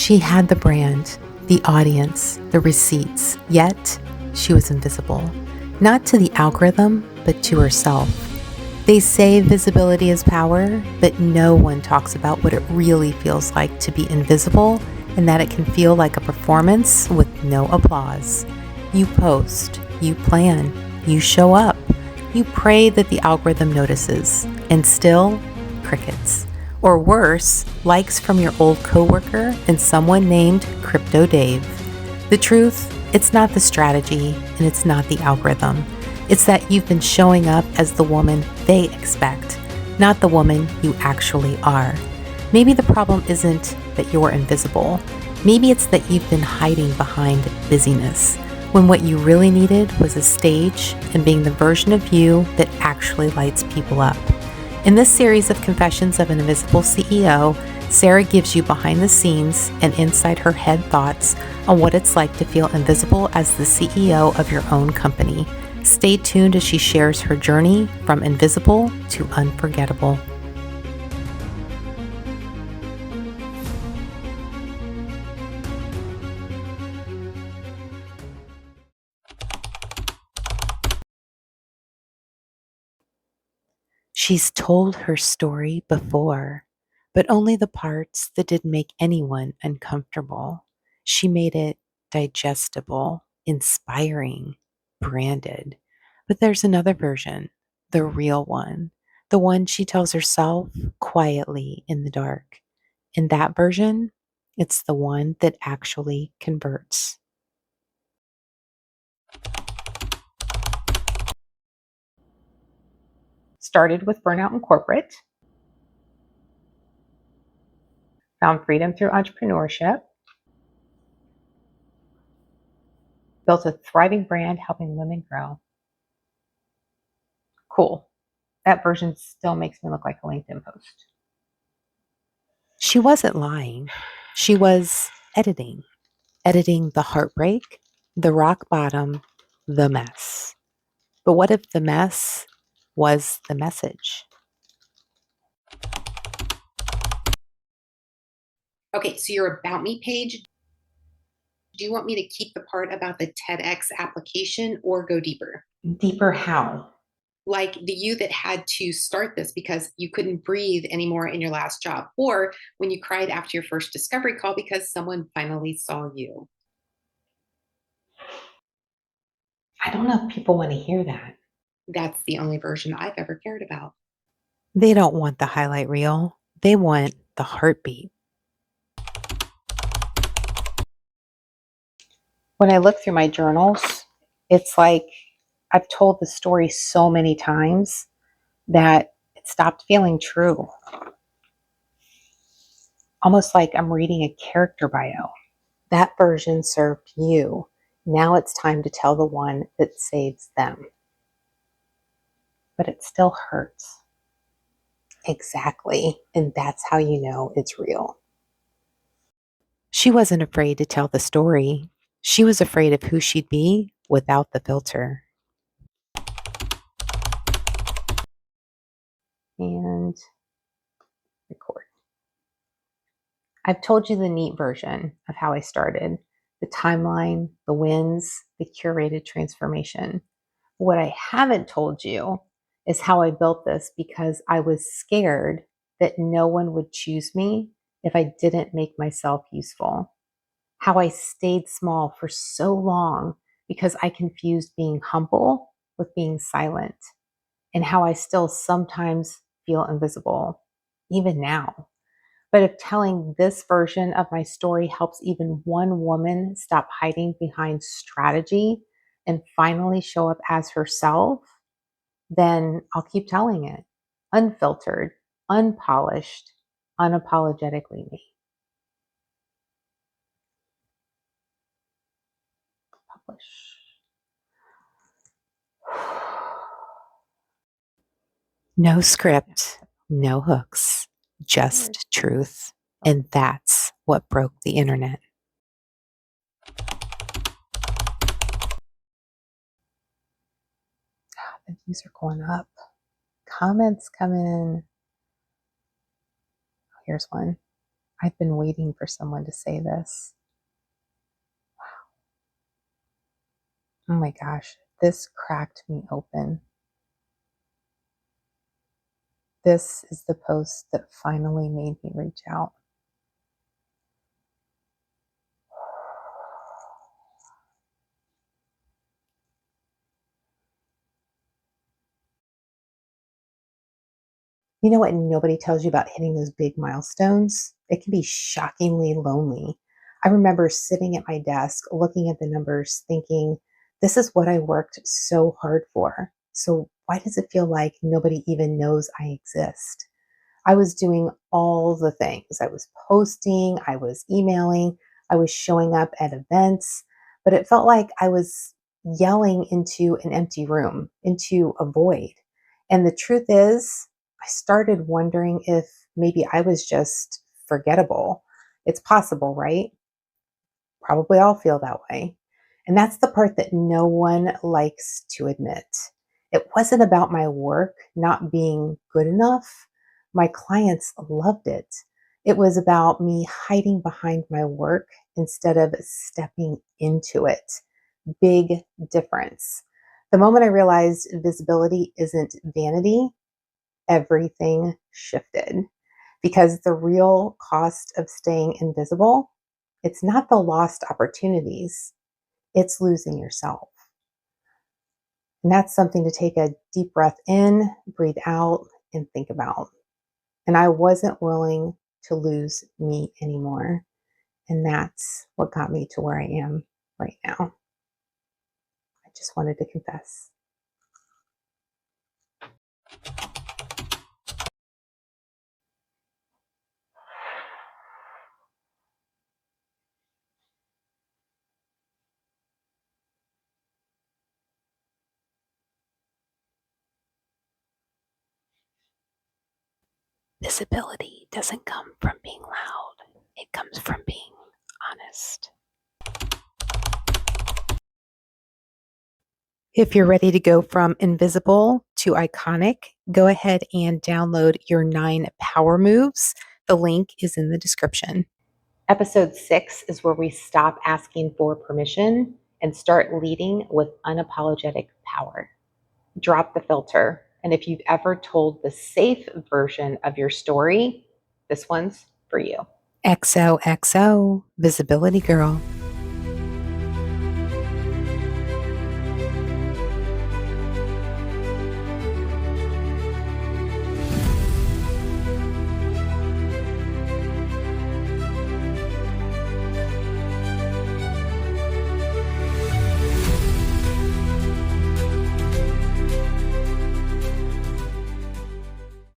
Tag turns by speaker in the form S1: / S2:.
S1: She had the brand, the audience, the receipts, yet she was invisible. Not to the algorithm, but to herself. They say visibility is power, but no one talks about what it really feels like to be invisible and that it can feel like a performance with no applause. You post, you plan, you show up, you pray that the algorithm notices, and still, crickets. Or worse, likes from your old coworker and someone named Crypto Dave. The truth, it's not the strategy and it's not the algorithm. It's that you've been showing up as the woman they expect, not the woman you actually are. Maybe the problem isn't that you're invisible. Maybe it's that you've been hiding behind busyness, when what you really needed was a stage and being the version of you that actually lights people up. In this series of Confessions of an Invisible CEO, Sarah gives you behind the scenes and inside her head thoughts on what it's like to feel invisible as the CEO of your own company. Stay tuned as she shares her journey from invisible to unforgettable. She's told her story before, but only the parts that didn't make anyone uncomfortable. She made it digestible, inspiring, branded. But there's another version, the real one, the one she tells herself quietly in the dark. In that version, it's the one that actually converts. Started with burnout in corporate, found freedom through entrepreneurship, built a thriving brand helping women grow. Cool. That version still makes me look like a LinkedIn post. She wasn't lying. She was editing the heartbreak, the rock bottom, the mess. But what if the mess was the message?
S2: Okay, so your About Me page, do you want me to keep the part about the TEDx application or go deeper?
S1: Deeper how?
S2: Like the you that had to start this because you couldn't breathe anymore in your last job, or when you cried after your first discovery call because someone finally saw you.
S1: I don't know if people want to hear that.
S2: That's the only version I've ever cared about.
S1: They don't want the highlight reel. They want the heartbeat. When I look through my journals, it's like I've told the story so many times that it stopped feeling true. Almost like I'm reading a character bio. That version served you. Now it's time to tell the one that saves them. But it still hurts. Exactly. And that's how you know it's real. She wasn't afraid to tell the story. She was afraid of who she'd be without the filter. And record. I've told you the neat version of how I started, the timeline, the wins, the curated transformation. What I haven't told you is how I built this because I was scared that no one would choose me if I didn't make myself useful. How I stayed small for so long because I confused being humble with being silent, and how I still sometimes feel invisible, even now. But if telling this version of my story helps even one woman stop hiding behind strategy and finally show up as herself, then I'll keep telling it. Unfiltered, unpolished, unapologetically me. Publish. No script, no hooks, just truth. And that's what broke the internet. The views are going up. Comments come in. Oh, here's one. I've been waiting for someone to say this. Oh my gosh, this cracked me open. This is the post that finally made me reach out. You know what nobody tells you about hitting those big milestones? It can be shockingly lonely. I remember sitting at my desk, looking at the numbers, thinking, this is what I worked so hard for. So why does it feel like nobody even knows I exist? I was doing all the things. I was posting, I was emailing, I was showing up at events, but it felt like I was yelling into an empty room, into a void. And the truth is, I started wondering if maybe I was just forgettable. It's possible, right? Probably all feel that way. And that's the part that no one likes to admit. It wasn't about my work not being good enough. My clients loved it. It was about me hiding behind my work instead of stepping into it. Big difference. The moment I realized visibility isn't vanity, everything shifted because the real cost of staying invisible, it's not the lost opportunities, it's losing yourself. And that's something to take a deep breath in, breathe out, and think about. And I wasn't willing to lose me anymore. And that's what got me to where I am right now. I just wanted to confess. Visibility doesn't come from being loud, it comes from being honest. If you're ready to go from invisible to iconic, go ahead and download your 9 power moves. The link is in the description. Episode 6 is where we stop asking for permission and start leading with unapologetic power. Drop the filter. And if you've ever told the safe version of your story, this one's for you. XOXO, Visibility Girl.